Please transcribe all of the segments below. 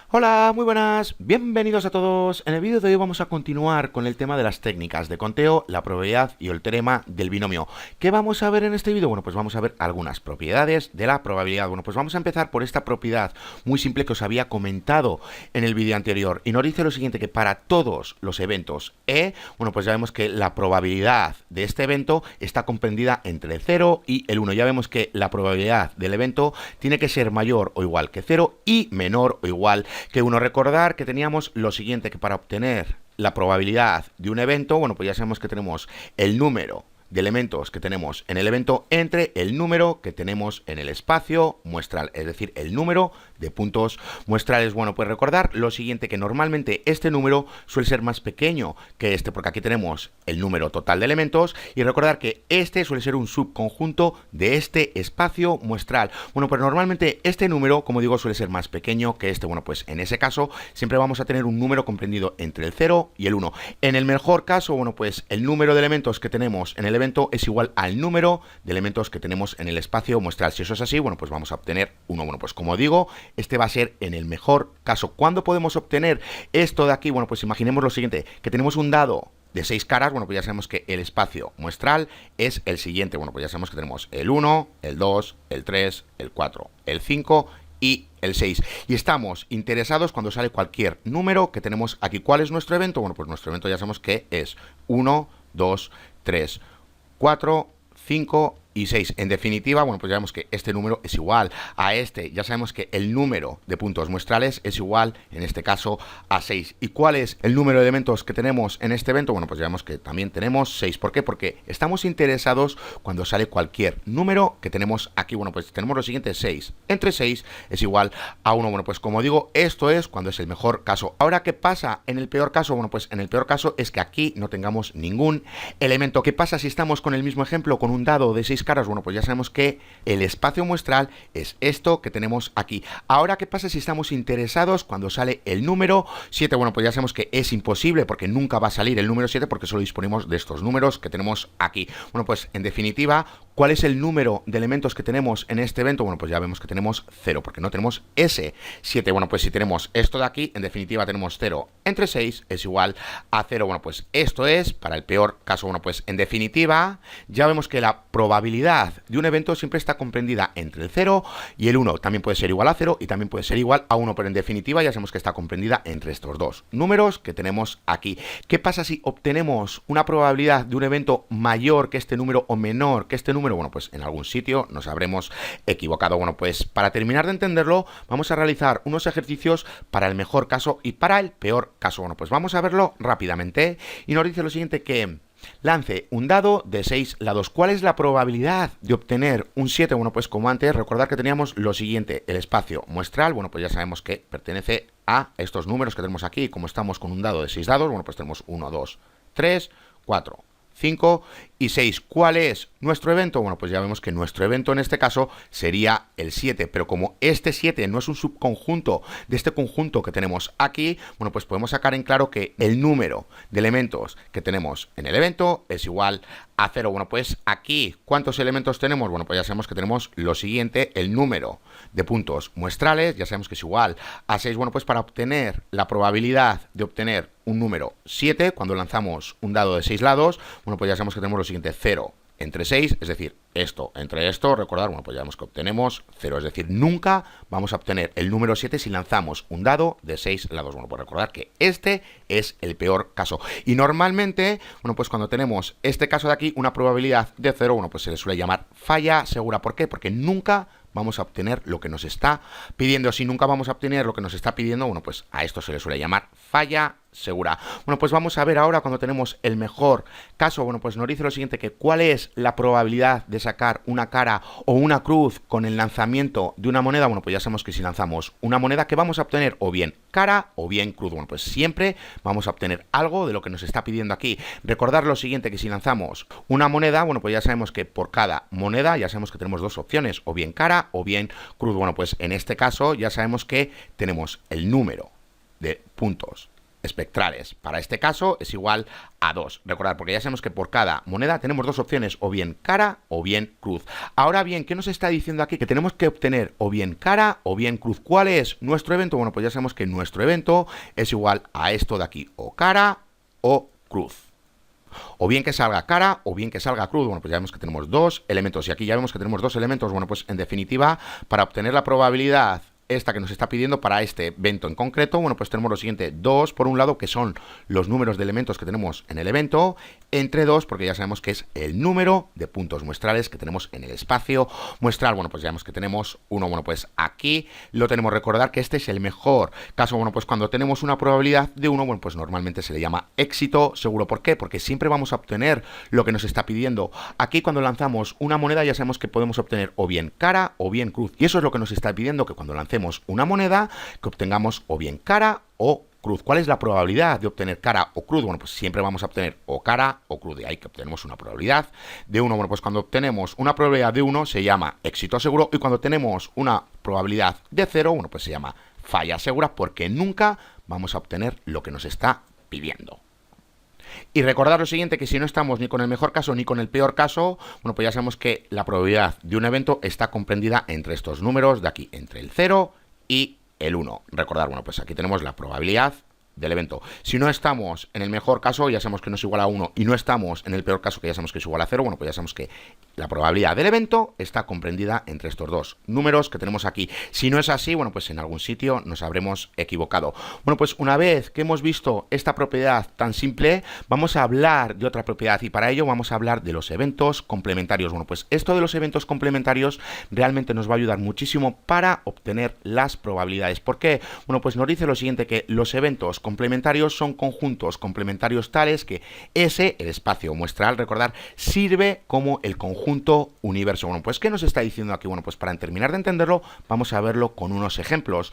Hola, muy buenas, bienvenidos a todos. En el vídeo de hoy vamos a continuar con el tema de las técnicas de conteo, la probabilidad y el teorema del binomio. ¿Qué vamos a ver en este vídeo? Bueno, pues vamos a ver algunas propiedades de la probabilidad. Bueno, pues vamos a empezar por esta propiedad muy simple que os había comentado en el vídeo anterior. Y nos dice lo siguiente, que para todos los eventos E, bueno, pues ya vemos que la probabilidad de este evento está comprendida entre el 0 y el 1. Ya vemos que la probabilidad del evento tiene que ser mayor o igual que 0 y menor o igual que 1. Recordar que teníamos lo siguiente, que para obtener la probabilidad de un evento, bueno, pues ya sabemos que tenemos el número de elementos que tenemos en el evento entre el número que tenemos en el espacio muestral, es decir, el número de puntos muestrales. Bueno, pues recordar lo siguiente, que normalmente este número suele ser más pequeño que este, porque aquí tenemos el número total de elementos, y recordar que este suele ser un subconjunto de este espacio muestral. Bueno, pues normalmente este número, como digo, suele ser más pequeño que este. Bueno, pues en ese caso siempre vamos a tener un número comprendido entre el 0 y el 1. En el mejor caso, bueno, pues el número de elementos que tenemos en el evento es igual al número de elementos que tenemos en el espacio muestral. Si eso es así, bueno, pues vamos a obtener 1. Bueno, pues como digo, este va a ser en el mejor caso. ¿Cuándo podemos obtener esto de aquí? Bueno, pues imaginemos lo siguiente, que tenemos un dado de 6 caras. Bueno, pues ya sabemos que el espacio muestral es el siguiente. Bueno, pues ya sabemos que tenemos el 1, el 2, el 3, el 4, el 5 y el 6. Y estamos interesados cuando sale cualquier número que tenemos aquí. ¿Cuál es nuestro evento? Bueno, pues nuestro evento ya sabemos que es 1, 2, 3, 4, 5 y 6. En definitiva, bueno, pues ya vemos que este número es igual a este. Ya sabemos que el número de puntos muestrales es igual, en este caso, a 6. ¿Y cuál es el número de elementos que tenemos en este evento? Bueno, pues ya vemos que también tenemos 6. ¿Por qué? Porque estamos interesados cuando sale cualquier número que tenemos aquí. Bueno, pues tenemos lo siguiente, 6 entre 6 es igual a 1. Bueno, pues como digo, esto es cuando es el mejor caso. Ahora, ¿qué pasa en el peor caso? Bueno, pues en el peor caso es que aquí no tengamos ningún elemento. ¿Qué pasa si estamos con el mismo ejemplo, con un dado de 6 caras? Bueno, pues ya sabemos que el espacio muestral es esto que tenemos aquí. Ahora, ¿qué pasa si estamos interesados cuando sale el número 7? Bueno, pues ya sabemos que es imposible, porque nunca va a salir el número 7, porque solo disponemos de estos números que tenemos aquí. Bueno, pues en definitiva, ¿cuál es el número de elementos que tenemos en este evento? Bueno, pues ya vemos que tenemos 0, porque no tenemos ese 7. Bueno, pues si tenemos esto de aquí, en definitiva tenemos 0 entre 6 es igual a 0. Bueno, pues esto es para el peor caso. Bueno, pues en definitiva, ya vemos que la probabilidad de un evento siempre está comprendida entre el 0 y el 1. También puede ser igual a 0 y también puede ser igual a 1, pero en definitiva ya sabemos que está comprendida entre estos dos números que tenemos aquí. ¿Qué pasa si obtenemos una probabilidad de un evento mayor que este número o menor que este número? Bueno, pues en algún sitio nos habremos equivocado. Bueno, pues para terminar de entenderlo, vamos a realizar unos ejercicios para el mejor caso y para el peor caso. Bueno, pues vamos a verlo rápidamente, y nos dice lo siguiente, que lance un dado de 6 lados. ¿Cuál es la probabilidad de obtener un 7? Bueno, pues como antes, recordar que teníamos lo siguiente, el espacio muestral, bueno, pues ya sabemos que pertenece a estos números que tenemos aquí. Como estamos con un dado de 6 dados, bueno, pues tenemos 1, 2, 3, 4, 5 y 6. ¿Cuál es nuestro evento? Bueno, pues ya vemos que nuestro evento en este caso sería el 7, pero como este 7 no es un subconjunto de este conjunto que tenemos aquí, bueno, pues podemos sacar en claro que el número de elementos que tenemos en el evento es igual a 0. Bueno, pues aquí, ¿cuántos elementos tenemos? Bueno, pues ya sabemos que tenemos lo siguiente, el número de puntos muestrales, ya sabemos que es igual a 6. Bueno, pues para obtener la probabilidad de obtener un número 7, cuando lanzamos un dado de 6 lados, bueno, pues ya sabemos que tenemos lo siguiente, 0 entre 6, es decir, esto entre esto, recordar, bueno, pues ya vemos que obtenemos 0, es decir, nunca vamos a obtener el número 7 si lanzamos un dado de 6 lados. Bueno, pues recordar que este es el peor caso. Y normalmente, bueno, pues cuando tenemos este caso de aquí, una probabilidad de 0, bueno, pues se le suele llamar falla segura. ¿Por qué? Porque nunca vamos a obtener lo que nos está pidiendo. Si nunca vamos a obtener lo que nos está pidiendo, bueno, pues a esto se le suele llamar falla segura. Bueno, pues vamos a ver ahora cuando tenemos el mejor caso. Bueno, pues nos dice lo siguiente, que cuál es la probabilidad de sacar una cara o una cruz con el lanzamiento de una moneda. Bueno, pues ya sabemos que si lanzamos una moneda, que vamos a obtener o bien cara o bien cruz. Bueno, pues siempre vamos a obtener algo de lo que nos está pidiendo aquí. Recordar lo siguiente, que si lanzamos una moneda, bueno, pues ya sabemos que por cada moneda ya sabemos que tenemos dos opciones, o bien cara o bien cruz. Bueno, pues en este caso ya sabemos que tenemos el número de puntos espectrales. Para este caso es igual a 2. Recordad, porque ya sabemos que por cada moneda tenemos dos opciones, o bien cara o bien cruz. Ahora bien, ¿qué nos está diciendo aquí? Que tenemos que obtener o bien cara o bien cruz. ¿Cuál es nuestro evento? Bueno, pues ya sabemos que nuestro evento es igual a esto de aquí, o cara o cruz. O bien que salga cara o bien que salga cruz. Bueno, pues ya vemos que tenemos dos elementos y aquí ya vemos que tenemos dos elementos. Bueno, pues en definitiva, para obtener la probabilidad esta que nos está pidiendo para este evento en concreto, bueno, pues tenemos lo siguiente, 2 por un lado, que son los números de elementos que tenemos en el evento, entre 2, porque ya sabemos que es el número de puntos muestrales que tenemos en el espacio muestral. Bueno, pues ya vemos que tenemos uno. Bueno, pues aquí lo tenemos. Recordar que este es el mejor caso. Bueno, pues cuando tenemos una probabilidad de 1, bueno, pues normalmente se le llama éxito seguro. ¿Por qué? Porque siempre vamos a obtener lo que nos está pidiendo. Aquí cuando lanzamos una moneda ya sabemos que podemos obtener o bien cara o bien cruz. Y eso es lo que nos está pidiendo, que cuando lancemos una moneda, que obtengamos o bien cara o cruz. ¿Cuál es la probabilidad de obtener cara o cruz? Bueno, pues siempre vamos a obtener o cara o cruz. De ahí que obtenemos una probabilidad de 1. Bueno, pues cuando obtenemos una probabilidad de 1 se llama éxito seguro, y cuando tenemos una probabilidad de 0, bueno, pues se llama falla segura, porque nunca vamos a obtener lo que nos está pidiendo. Y recordad lo siguiente, que si no estamos ni con el mejor caso ni con el peor caso, bueno, pues ya sabemos que la probabilidad de un evento está comprendida entre estos números de aquí, entre el 0 y el 1. Recordad, bueno, pues aquí tenemos la probabilidad del evento. Si no estamos en el mejor caso, ya sabemos que no es igual a 1, y no estamos en el peor caso, que ya sabemos que es igual a 0, bueno, pues ya sabemos que la probabilidad del evento está comprendida entre estos dos números que tenemos aquí. Si no es así, bueno, pues en algún sitio nos habremos equivocado. Bueno, pues una vez que hemos visto esta propiedad tan simple, vamos a hablar de otra propiedad, y para ello vamos a hablar de los eventos complementarios. Bueno, pues esto de los eventos complementarios realmente nos va a ayudar muchísimo para obtener las probabilidades. ¿Por qué? Bueno, pues nos dice lo siguiente, que los eventos complementarios son conjuntos complementarios tales que ese, el espacio muestral, recordar, sirve como el conjunto universo. Bueno, pues ¿qué nos está diciendo aquí? Bueno, pues para terminar de entenderlo, vamos a verlo con unos ejemplos.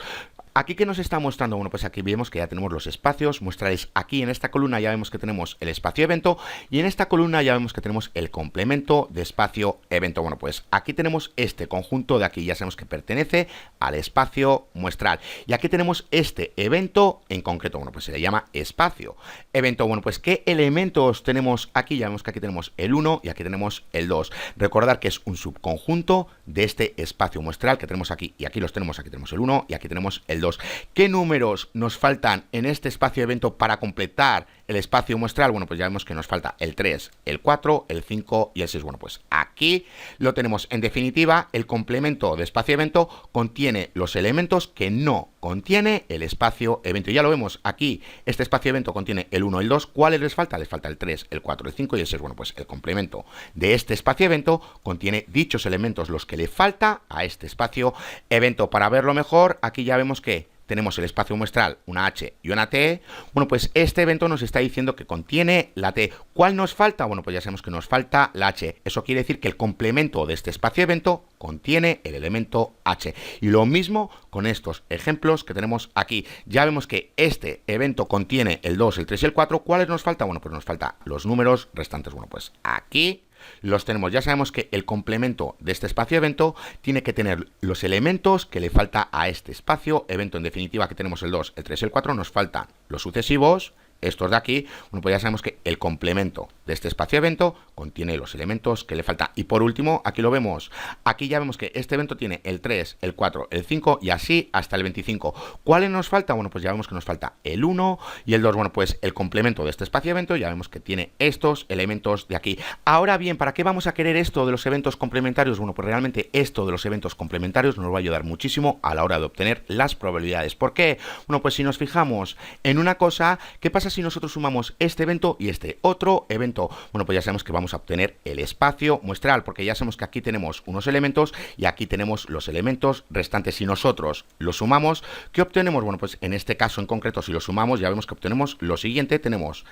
¿Aquí qué nos está mostrando? Bueno, pues aquí vemos que ya tenemos los espacios muestrales. Aquí en esta columna ya vemos que tenemos el espacio evento, y en esta columna ya vemos que tenemos el complemento de espacio evento. Bueno, pues aquí tenemos este conjunto de aquí, ya sabemos que pertenece al espacio muestral. Y aquí tenemos este evento en concreto, bueno, pues se le llama espacio evento. Bueno, pues ¿qué elementos tenemos aquí? Ya vemos que aquí tenemos el 1 y aquí tenemos el 2. Recordar que es un subconjunto de este espacio muestral que tenemos aquí, y aquí los tenemos, aquí tenemos el 1 y aquí tenemos el 2. ¿Qué números nos faltan en este espacio evento para completar el espacio muestral? Bueno, pues ya vemos que nos falta el 3, el 4, el 5 y el 6. Bueno, pues aquí lo tenemos. En definitiva, el complemento de espacio evento contiene los elementos que no contiene el espacio evento. Ya lo vemos aquí, este espacio evento contiene el 1, el 2. ¿Cuáles les falta? Les falta el 3, el 4, el 5 y el 6. Bueno, pues el complemento de este espacio evento contiene dichos elementos, los que le falta a este espacio evento. Para verlo mejor, aquí ya vemos que tenemos el espacio muestral, una H y una T. Bueno, pues este evento nos está diciendo que contiene la T. ¿Cuál nos falta? Bueno, pues ya sabemos que nos falta la H. Eso quiere decir que el complemento de este espacio evento contiene el elemento H. Y lo mismo con estos ejemplos que tenemos aquí. Ya vemos que este evento contiene el 2, el 3 y el 4. ¿Cuáles nos falta? Bueno, pues nos falta los números restantes. Bueno, pues aquí los tenemos. Ya sabemos que el complemento de este espacio evento tiene que tener los elementos que le falta a este espacio evento. En definitiva, que tenemos el 2, el 3 y el 4, nos faltan los sucesivos, estos de aquí. Bueno, pues ya sabemos que el complemento de este espacio evento contiene los elementos que le falta. Y por último, aquí lo vemos. Aquí ya vemos que este evento tiene el 3, el 4, el 5 y así hasta el 25. ¿Cuáles nos falta? Bueno, pues ya vemos que nos falta el 1 y el 2. Bueno, pues el complemento de este espacio evento ya vemos que tiene estos elementos de aquí. Ahora bien, ¿para qué vamos a querer esto de los eventos complementarios? Bueno, pues realmente esto de los eventos complementarios nos va a ayudar muchísimo a la hora de obtener las probabilidades. ¿Por qué? Bueno, pues si nos fijamos en una cosa, ¿qué pasa si nosotros sumamos este evento y este otro evento? Bueno, pues ya sabemos que vamos a obtener el espacio muestral, porque ya sabemos que aquí tenemos unos elementos y aquí tenemos los elementos restantes. Si nosotros los sumamos, ¿qué obtenemos? Bueno, pues en este caso en concreto, si lo sumamos, ya vemos que obtenemos lo siguiente. Tenemos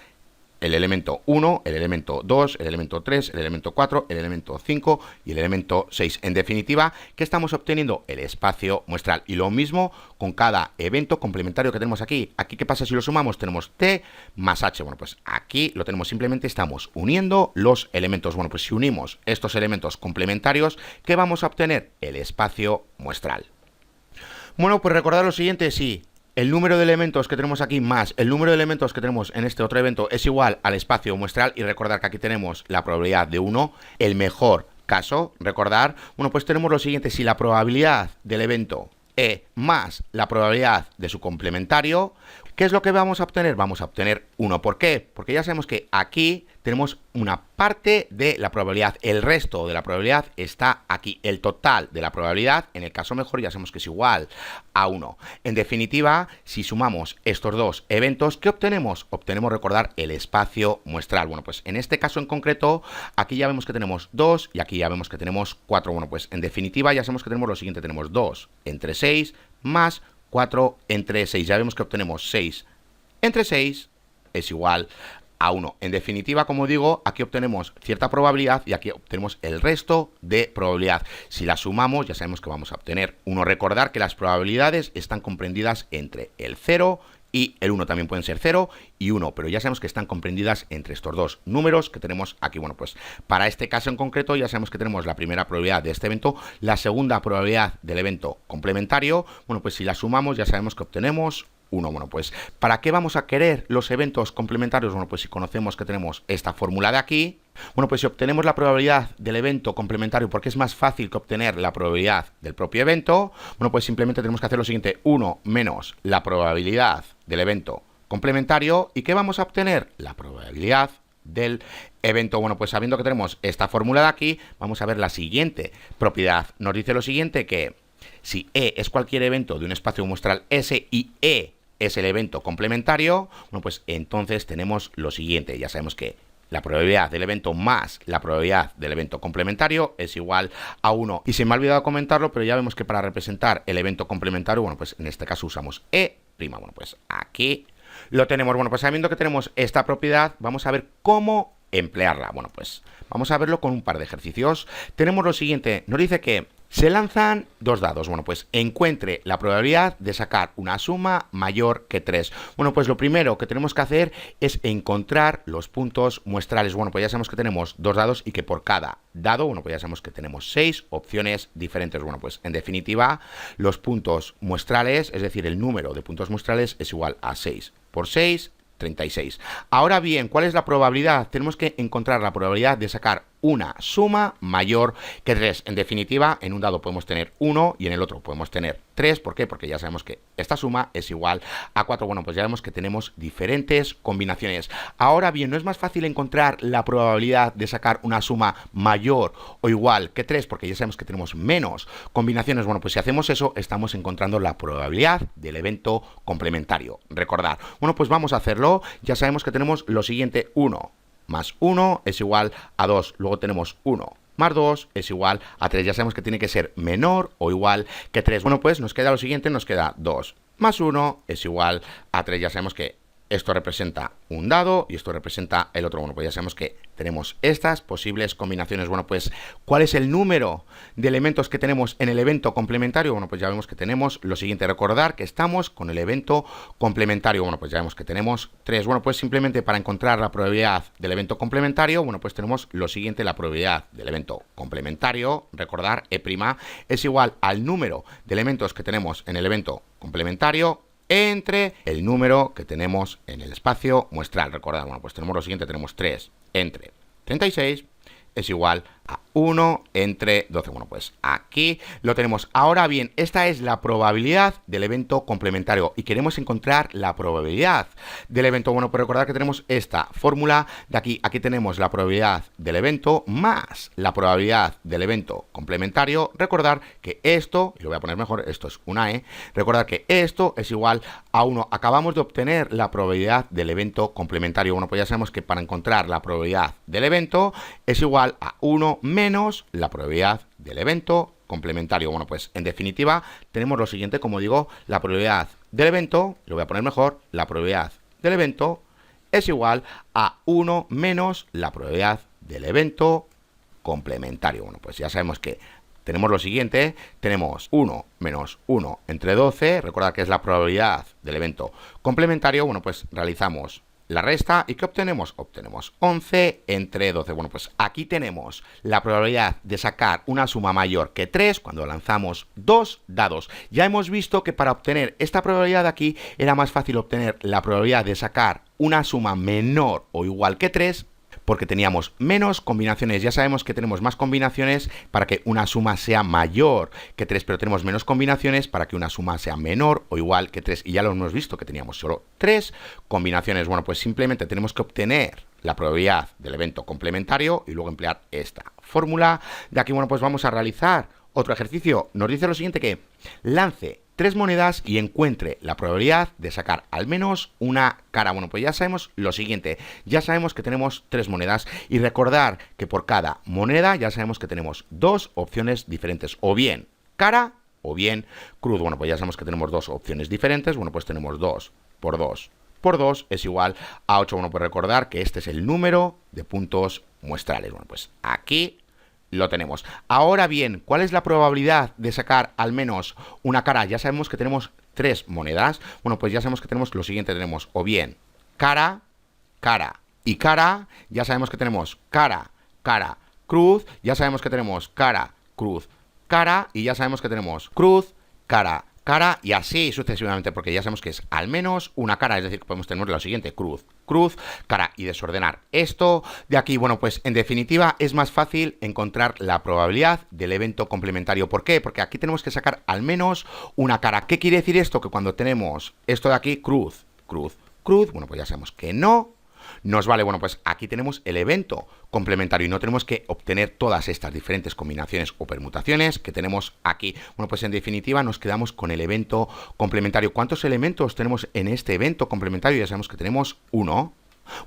el elemento 1, el elemento 2, el elemento 3, el elemento 4, el elemento 5 y el elemento 6. En definitiva, ¿qué estamos obteniendo? El espacio muestral. Y lo mismo con cada evento complementario que tenemos aquí. Aquí, ¿qué pasa si lo sumamos? Tenemos T más H. Bueno, pues aquí lo tenemos. Simplemente estamos uniendo los elementos. Bueno, pues si unimos estos elementos complementarios, ¿qué vamos a obtener? El espacio muestral. Bueno, pues recordad lo siguiente, sí. el número de elementos que tenemos aquí más el número de elementos que tenemos en este otro evento es igual al espacio muestral, y recordar que aquí tenemos la probabilidad de 1, el mejor caso, recordar, bueno, pues tenemos lo siguiente: si la probabilidad del evento E más la probabilidad de su complementario, ¿qué es lo que vamos a obtener? Vamos a obtener 1. ¿Por qué? Porque ya sabemos que aquí tenemos una parte de la probabilidad, el resto de la probabilidad está aquí. El total de la probabilidad, en el caso mejor, ya sabemos que es igual a 1. En definitiva, si sumamos estos dos eventos, ¿qué obtenemos? Obtenemos, recordar, el espacio muestral. Bueno, pues en este caso en concreto, aquí ya vemos que tenemos 2 y aquí ya vemos que tenemos 4. Bueno, pues en definitiva ya sabemos que tenemos lo siguiente: tenemos 2 entre 6 más 4 entre 6. Ya vemos que obtenemos 6 entre 6 es igual a 1. En definitiva, como digo, aquí obtenemos cierta probabilidad y aquí obtenemos el resto de probabilidad. Si la sumamos, ya sabemos que vamos a obtener 1. Recordar que las probabilidades están comprendidas entre el 0 y el 1. También pueden ser 0 y 1, pero ya sabemos que están comprendidas entre estos dos números que tenemos aquí. Bueno, pues para este caso en concreto ya sabemos que tenemos la primera probabilidad de este evento, la segunda probabilidad del evento complementario. Bueno, pues si la sumamos ya sabemos que obtenemos 1. Bueno, pues ¿para qué vamos a querer los eventos complementarios? Bueno, pues si conocemos que tenemos esta fórmula de aquí, bueno, pues si obtenemos la probabilidad del evento complementario, porque es más fácil que obtener la probabilidad del propio evento, bueno, pues simplemente tenemos que hacer lo siguiente: 1 menos la probabilidad del evento complementario. ¿Y qué vamos a obtener? La probabilidad del evento. Bueno, pues sabiendo que tenemos esta fórmula de aquí, vamos a ver la siguiente propiedad. Nos dice lo siguiente, que si E es cualquier evento de un espacio muestral S y E es el evento complementario, bueno, pues entonces tenemos lo siguiente. Ya sabemos que la probabilidad del evento más la probabilidad del evento complementario es igual a 1. Y se me ha olvidado comentarlo, pero ya vemos que para representar el evento complementario, bueno, pues en este caso usamos E'. Bueno, pues aquí lo tenemos. Bueno, pues sabiendo que tenemos esta propiedad, vamos a ver cómo emplearla. Bueno, pues vamos a verlo con un par de ejercicios. Tenemos lo siguiente: nos dice que se lanzan dos dados. Bueno, pues encuentre la probabilidad de sacar una suma mayor que 3. Bueno, pues lo primero que tenemos que hacer es encontrar los puntos muestrales. Bueno, pues ya sabemos que tenemos dos dados y que por cada dado, bueno, pues ya sabemos que tenemos 6 opciones diferentes. Bueno, pues en definitiva, los puntos muestrales, es decir, el número de puntos muestrales es igual a 6 por 6, 36. Ahora bien, ¿cuál es la probabilidad? Tenemos que encontrar la probabilidad de sacar una suma mayor que 3. En definitiva, en un dado podemos tener 1 y en el otro podemos tener 3. ¿Por qué? Porque ya sabemos que esta suma es igual a 4. Bueno, pues ya vemos que tenemos diferentes combinaciones. Ahora bien, ¿no es más fácil encontrar la probabilidad de sacar una suma mayor o igual que 3? Porque ya sabemos que tenemos menos combinaciones. Bueno, pues si hacemos eso, estamos encontrando la probabilidad del evento complementario. Recordar. Bueno, pues vamos a hacerlo. Ya sabemos que tenemos lo siguiente: 1 más 1 es igual a 2. Luego tenemos 1 más 2 es igual a 3. Ya sabemos que tiene que ser menor o igual que 3. Bueno, pues nos queda lo siguiente: nos queda 2 más 1 es igual a 3. Ya sabemos que esto representa un dado y esto representa el otro. Bueno, pues ya sabemos que tenemos estas posibles combinaciones. Bueno, pues ¿cuál es el número de elementos que tenemos en el evento complementario? Bueno, pues ya vemos que tenemos lo siguiente. Recordar que estamos con el evento complementario. Bueno, pues ya vemos que tenemos 3. Bueno, pues simplemente para encontrar la probabilidad del evento complementario, bueno, pues tenemos lo siguiente: la probabilidad del evento complementario, recordar, E' es igual al número de elementos que tenemos en el evento complementario entre el número que tenemos en el espacio muestral. Recordad, bueno, pues tenemos lo siguiente: tenemos 3 entre 36 es igual a 1 entre 12. Bueno, pues aquí lo tenemos. Ahora bien, esta es la probabilidad del evento complementario y queremos encontrar la probabilidad del evento. Bueno, pues recordad que tenemos esta fórmula de aquí. Aquí tenemos la probabilidad del evento más la probabilidad del evento complementario. Recordar que esto, y lo voy a poner mejor, esto es una E. Recordad que esto es igual a 1. Acabamos de obtener la probabilidad del evento complementario. Bueno, pues ya sabemos que para encontrar la probabilidad del evento es igual a 1 menos la probabilidad del evento complementario. Bueno, pues en definitiva tenemos lo siguiente, como digo: la probabilidad del evento, lo voy a poner mejor, la probabilidad del evento es igual a 1 menos la probabilidad del evento complementario. Bueno, pues ya sabemos que tenemos lo siguiente: tenemos 1 menos 1 entre 12, recordad que es la probabilidad del evento complementario. Bueno, pues realizamos la resta, ¿y qué obtenemos? Obtenemos 11 entre 12. Bueno, pues aquí tenemos la probabilidad de sacar una suma mayor que 3 cuando lanzamos dos dados. Ya hemos visto que para obtener esta probabilidad de aquí era más fácil obtener la probabilidad de sacar una suma menor o igual que 3 porque teníamos menos combinaciones. Ya sabemos que tenemos más combinaciones para que una suma sea mayor que 3, pero tenemos menos combinaciones para que una suma sea menor o igual que 3. Y ya lo hemos visto que teníamos solo 3 combinaciones. Bueno, pues simplemente tenemos que obtener la probabilidad del evento complementario y luego emplear esta fórmula. De aquí, bueno, pues vamos a realizar otro ejercicio. Nos dice lo siguiente, que lance 3 monedas y encuentre la probabilidad de sacar al menos una cara. Bueno, pues ya sabemos lo siguiente, ya sabemos que tenemos 3 monedas y recordar que por cada moneda ya sabemos que tenemos dos opciones diferentes, o bien cara o bien cruz. Bueno, pues ya sabemos que tenemos dos opciones diferentes. Bueno, pues tenemos 2 por 2 por 2 es igual a 8. Bueno, pues recordar que este es el número de puntos muestrales. Bueno, pues aquí lo tenemos. Ahora bien, ¿cuál es la probabilidad de sacar al menos una cara? Ya sabemos que tenemos 3 monedas. Bueno, pues ya sabemos que tenemos lo siguiente. Tenemos o bien cara, cara y cara. Ya sabemos que tenemos cara, cara, cruz. Ya sabemos que tenemos cara, cruz, cara. Y ya sabemos que tenemos cruz, cara, cara y así sucesivamente, porque ya sabemos que es al menos una cara, es decir, que podemos tener lo siguiente, cruz, cruz, cara y desordenar esto de aquí. Bueno, pues en definitiva es más fácil encontrar la probabilidad del evento complementario. ¿Por qué? Porque aquí tenemos que sacar al menos una cara. ¿Qué quiere decir esto? Que cuando tenemos esto de aquí, cruz, cruz, cruz, bueno, pues ya sabemos que no nos vale. Bueno, pues aquí tenemos el evento complementario y no tenemos que obtener todas estas diferentes combinaciones o permutaciones que tenemos aquí. Bueno, pues en definitiva nos quedamos con el evento complementario. ¿Cuántos elementos tenemos en este evento complementario? Ya sabemos que tenemos 1.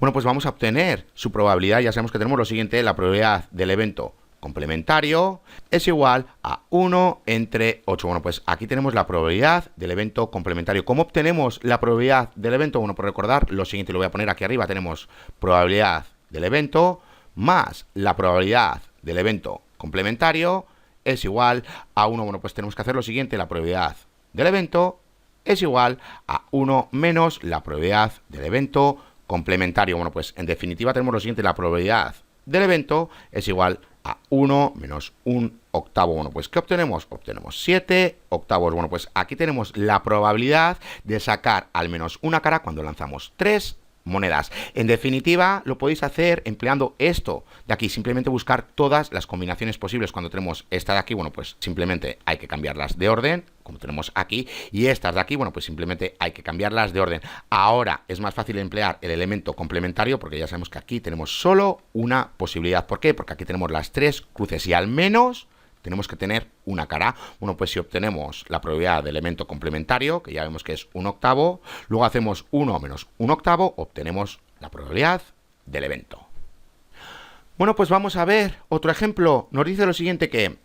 Bueno, pues vamos a obtener su probabilidad. Ya sabemos que tenemos lo siguiente, la probabilidad del evento complementario es igual a 1 entre 8. Bueno, pues aquí tenemos la probabilidad del evento complementario. ¿Cómo obtenemos la probabilidad del evento? Bueno, por recordar lo siguiente, lo voy a poner aquí arriba. Tenemos probabilidad del evento más la probabilidad del evento complementario es igual a 1. Bueno, pues tenemos que hacer lo siguiente, la probabilidad del evento es igual a 1 menos la probabilidad del evento complementario. Bueno, pues en definitiva tenemos lo siguiente, la probabilidad del evento es igual a 1 menos 1/8. Bueno, pues ¿qué obtenemos? Obtenemos 7/8. Bueno, pues aquí tenemos la probabilidad de sacar al menos una cara cuando lanzamos 3 monedas. En definitiva, lo podéis hacer empleando esto de aquí, simplemente buscar todas las combinaciones posibles. Cuando tenemos esta de aquí, bueno, pues simplemente hay que cambiarlas de orden, como tenemos aquí, y estas de aquí, bueno, pues simplemente hay que cambiarlas de orden. Ahora es más fácil emplear el elemento complementario porque ya sabemos que aquí tenemos solo una posibilidad. ¿Por qué? Porque aquí tenemos las 3 cruces y al menos tenemos que tener una cara. Bueno, pues si obtenemos la probabilidad del elemento complementario, que ya vemos que es 1/8, luego hacemos 1 menos 1/8, obtenemos la probabilidad del evento. Bueno, pues vamos a ver otro ejemplo. Nos dice lo siguiente, que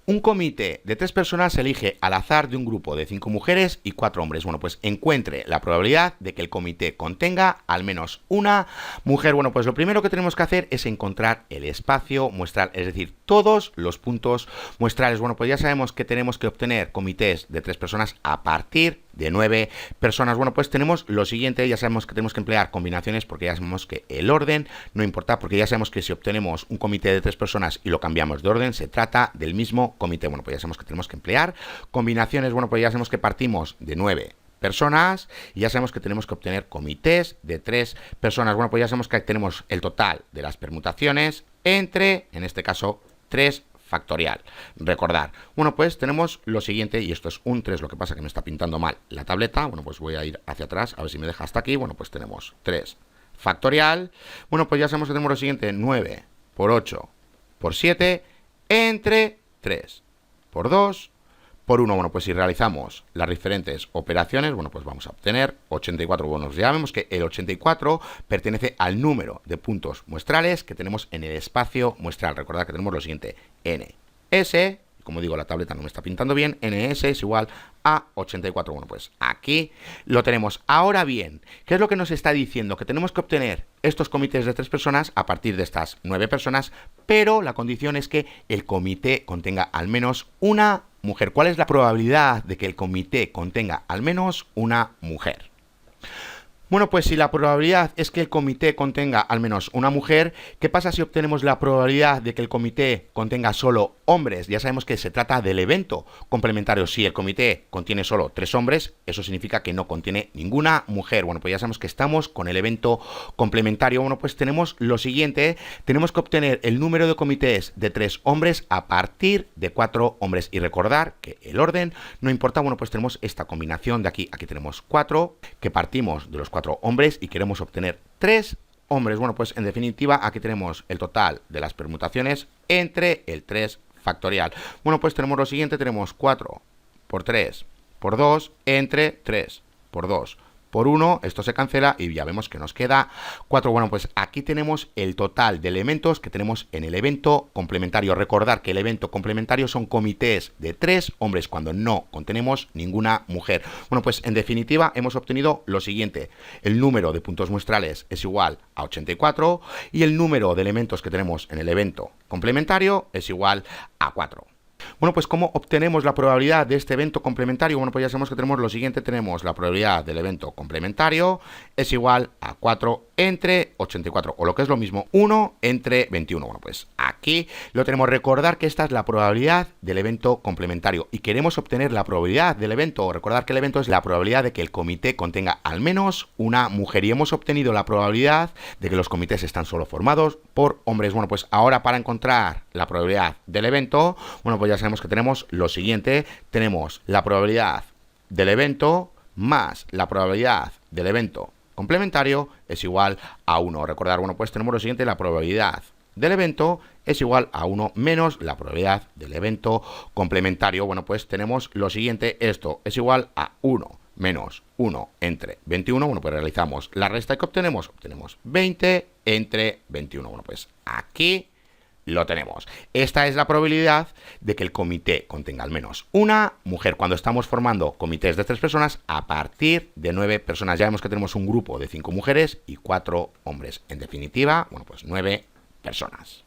un comité de 3 personas elige al azar de un grupo de 5 mujeres y 4 hombres. Bueno, pues encuentre la probabilidad de que el comité contenga al menos una mujer. Bueno, pues lo primero que tenemos que hacer es encontrar el espacio muestral, es decir, todos los puntos muestrales. Bueno, pues ya sabemos que tenemos que obtener comités de 3 personas a partir de 9 personas. Bueno, pues tenemos lo siguiente, ya sabemos que tenemos que emplear combinaciones porque ya sabemos que el orden no importa, porque ya sabemos que si obtenemos un comité de 3 personas y lo cambiamos de orden, se trata del mismo comité. Bueno, pues ya sabemos que tenemos que emplear combinaciones. Bueno, pues ya sabemos que partimos de 9 personas y ya sabemos que tenemos que obtener comités de 3 personas. Bueno, pues ya sabemos que tenemos el total de las permutaciones entre, en este caso, 3 factorial. Recordar. Bueno, pues tenemos lo siguiente, y esto es un 3, lo que pasa que me está pintando mal la tableta. Bueno, pues voy a ir hacia atrás, a ver si me deja hasta aquí. Bueno, pues tenemos 3 factorial. Bueno, pues ya sabemos que tenemos lo siguiente, 9 por 8 por 7 entre 3 por 2 por 1. Bueno, pues si realizamos las diferentes operaciones, bueno, pues vamos a obtener 84. Bueno, ya vemos que el 84 pertenece al número de puntos muestrales que tenemos en el espacio muestral. Recordad que tenemos lo siguiente, ns, como digo, la tableta no me está pintando bien, ns es igual a 84. Bueno, pues aquí lo tenemos. Ahora bien, ¿qué es lo que nos está diciendo? Que tenemos que obtener estos comités de 3 personas a partir de estas 9 personas, pero la condición es que el comité contenga al menos una mujer. ¿Cuál es la probabilidad de que el comité contenga al menos una mujer? Bueno, pues si la probabilidad es que el comité contenga al menos una mujer, ¿qué pasa si obtenemos la probabilidad de que el comité contenga solo hombres? Ya sabemos que se trata del evento complementario. Si el comité contiene solo 3 hombres, eso significa que no contiene ninguna mujer. Bueno, pues ya sabemos que estamos con el evento complementario. Bueno, pues tenemos lo siguiente. Tenemos que obtener el número de comités de 3 hombres a partir de 4 hombres. Y recordar que el orden no importa. Bueno, pues tenemos esta combinación de aquí. Aquí tenemos 4, que partimos de los 4 hombres y queremos obtener 3 hombres. Bueno, pues en definitiva aquí tenemos el total de las permutaciones entre el 3 factorial. Bueno, pues tenemos lo siguiente, tenemos 4 por 3 por 2 entre 3 por 2 por 1, esto se cancela y ya vemos que nos queda 4. Bueno, pues aquí tenemos el total de elementos que tenemos en el evento complementario. Recordar que el evento complementario son comités de 3 hombres cuando no contenemos ninguna mujer. Bueno, pues en definitiva hemos obtenido lo siguiente. El número de puntos muestrales es igual a 84 y el número de elementos que tenemos en el evento complementario es igual a 4. Bueno, pues ¿cómo obtenemos la probabilidad de este evento complementario? Bueno, pues ya sabemos que tenemos lo siguiente, tenemos la probabilidad del evento complementario es igual a 4 entre 84, o lo que es lo mismo, 1 entre 21. Bueno, pues aquí lo tenemos. Recordar que esta es la probabilidad del evento complementario y queremos obtener la probabilidad del evento. Recordar que el evento es la probabilidad de que el comité contenga al menos una mujer y hemos obtenido la probabilidad de que los comités están solo formados por hombres. Bueno, pues ahora para encontrar la probabilidad del evento, bueno, pues ya sabemos que tenemos lo siguiente, tenemos la probabilidad del evento más la probabilidad del evento complementario es igual a 1. Recordar, bueno, pues tenemos lo siguiente, la probabilidad del evento es igual a 1 menos la probabilidad del evento complementario. Bueno, pues tenemos lo siguiente, esto es igual a 1 menos 1 entre 21. Bueno, pues realizamos la resta y que obtenemos 20 entre 21. Bueno, pues aquí lo tenemos. Esta es la probabilidad de que el comité contenga al menos una mujer cuando estamos formando comités de 3 personas a partir de 9 personas. Ya vemos que tenemos un grupo de 5 mujeres y 4 hombres. En definitiva, bueno, pues 9 personas.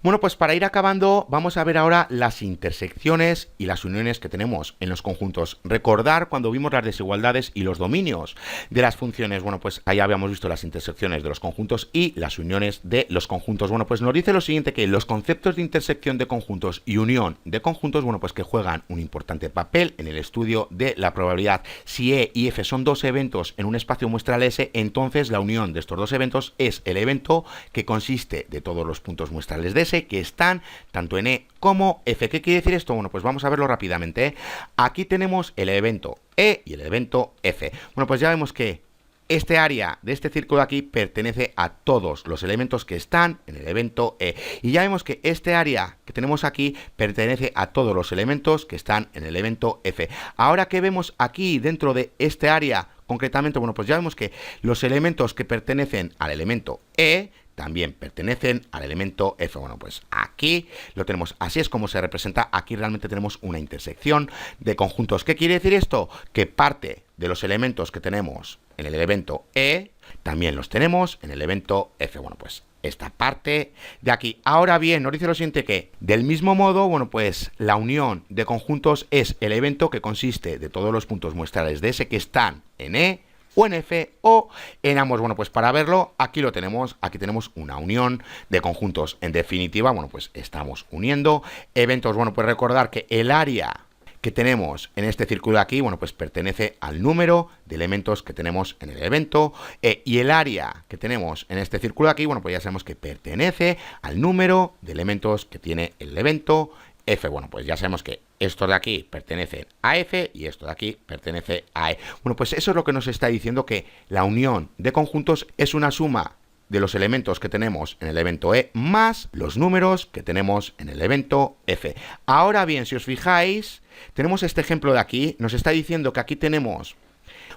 Bueno, pues para ir acabando, vamos a ver ahora las intersecciones y las uniones que tenemos en los conjuntos. Recordar cuando vimos las desigualdades y los dominios de las funciones, bueno, pues ahí habíamos visto las intersecciones de los conjuntos y las uniones de los conjuntos. Bueno, pues nos dice lo siguiente, que los conceptos de intersección de conjuntos y unión de conjuntos, bueno, pues que juegan un importante papel en el estudio de la probabilidad. Si E y F son 2 eventos en un espacio muestral S, entonces la unión de estos 2 eventos es el evento que consiste de todos los puntos muestrales de S que están tanto en E como F. ¿Qué quiere decir esto? Bueno, pues vamos a verlo rápidamente. Aquí tenemos el evento E y el evento F. Bueno, pues ya vemos que este área de este círculo de aquí pertenece a todos los elementos que están en el evento E. Y ya vemos que este área que tenemos aquí pertenece a todos los elementos que están en el evento F. Ahora, ¿qué vemos aquí dentro de este área concretamente? Bueno, pues ya vemos que los elementos que pertenecen al elemento E también pertenecen al elemento F. Bueno, pues aquí lo tenemos. Así es como se representa. Aquí realmente tenemos una intersección de conjuntos. ¿Qué quiere decir esto? Que parte de los elementos que tenemos en el evento E también los tenemos en el evento F. Bueno, pues esta parte de aquí. Ahora bien, nos dice lo siguiente, que del mismo modo, bueno, pues la unión de conjuntos es el evento que consiste de todos los puntos muestrales de S que están en E o en F o en ambos. Bueno, pues para verlo, aquí lo tenemos, aquí tenemos una unión de conjuntos. En definitiva, bueno, pues estamos uniendo eventos. Bueno, pues recordar que el área que tenemos en este círculo de aquí, bueno, pues pertenece al número de elementos que tenemos en el evento E, y el área que tenemos en este círculo de aquí, bueno, pues ya sabemos que pertenece al número de elementos que tiene el evento F. Bueno, pues ya sabemos que esto de aquí pertenece a F y esto de aquí pertenece a E. Bueno, pues eso es lo que nos está diciendo, que la unión de conjuntos es una suma de los elementos que tenemos en el evento E más los números que tenemos en el evento F. Ahora bien, si os fijáis, tenemos este ejemplo de aquí, nos está diciendo que aquí tenemos,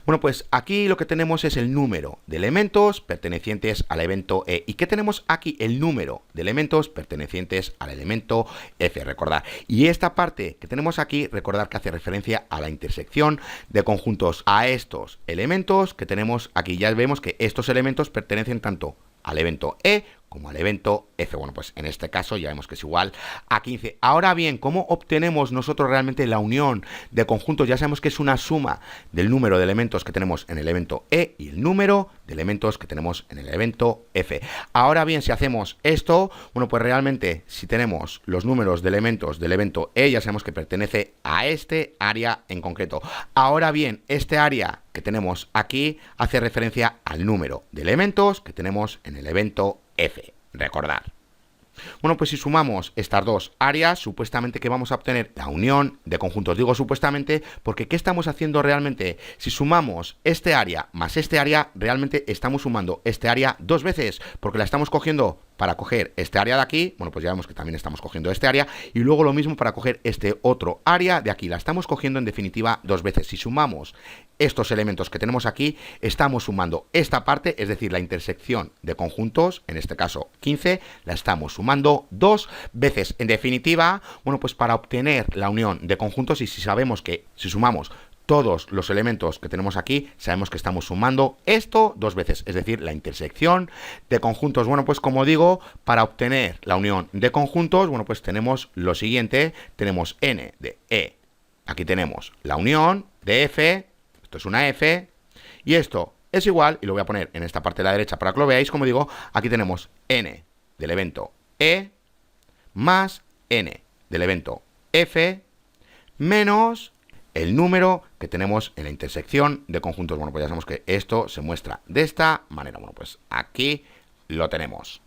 bueno, pues aquí lo que tenemos es el número de elementos pertenecientes al evento E. ¿Y qué tenemos aquí? El número de elementos pertenecientes al elemento F, recordar. Y esta parte que tenemos aquí, recordar que hace referencia a la intersección de conjuntos, a estos elementos que tenemos aquí. Ya vemos que estos elementos pertenecen tanto al evento E como al evento F. Bueno, pues en este caso ya vemos que es igual a 15. Ahora bien, ¿cómo obtenemos nosotros realmente la unión de conjuntos? Ya sabemos que es una suma del número de elementos que tenemos en el evento E y el número de elementos que tenemos en el evento F. Ahora bien, si hacemos esto, bueno, pues realmente si tenemos los números de elementos del evento E, ya sabemos que pertenece a este área en concreto. Ahora bien, este área que tenemos aquí hace referencia al número de elementos que tenemos en el evento F. Recordad. Bueno, pues si sumamos estas dos áreas, supuestamente que vamos a obtener la unión de conjuntos. Digo supuestamente porque ¿qué estamos haciendo realmente? Si sumamos este área más este área, realmente estamos sumando este área dos veces, porque la estamos cogiendo para coger este área de aquí. Bueno, pues ya vemos que también estamos cogiendo este área, y luego lo mismo para coger este otro área de aquí. La estamos cogiendo en definitiva dos veces. Si sumamos estos elementos que tenemos aquí, estamos sumando esta parte, es decir, la intersección de conjuntos, en este caso 15, la estamos sumando dos veces. En definitiva, bueno, pues para obtener la unión de conjuntos, y si sabemos que si sumamos todos los elementos que tenemos aquí, sabemos que estamos sumando esto dos veces, es decir, la intersección de conjuntos. Bueno, pues como digo, para obtener la unión de conjuntos, bueno, pues tenemos lo siguiente, tenemos n de E, aquí tenemos la unión de F, esto es una F, y esto es igual, y lo voy a poner en esta parte de la derecha para que lo veáis, como digo, aquí tenemos n del evento E más n del evento F menos el número que tenemos en la intersección de conjuntos. Bueno, pues ya sabemos que esto se muestra de esta manera. Bueno, pues aquí lo tenemos.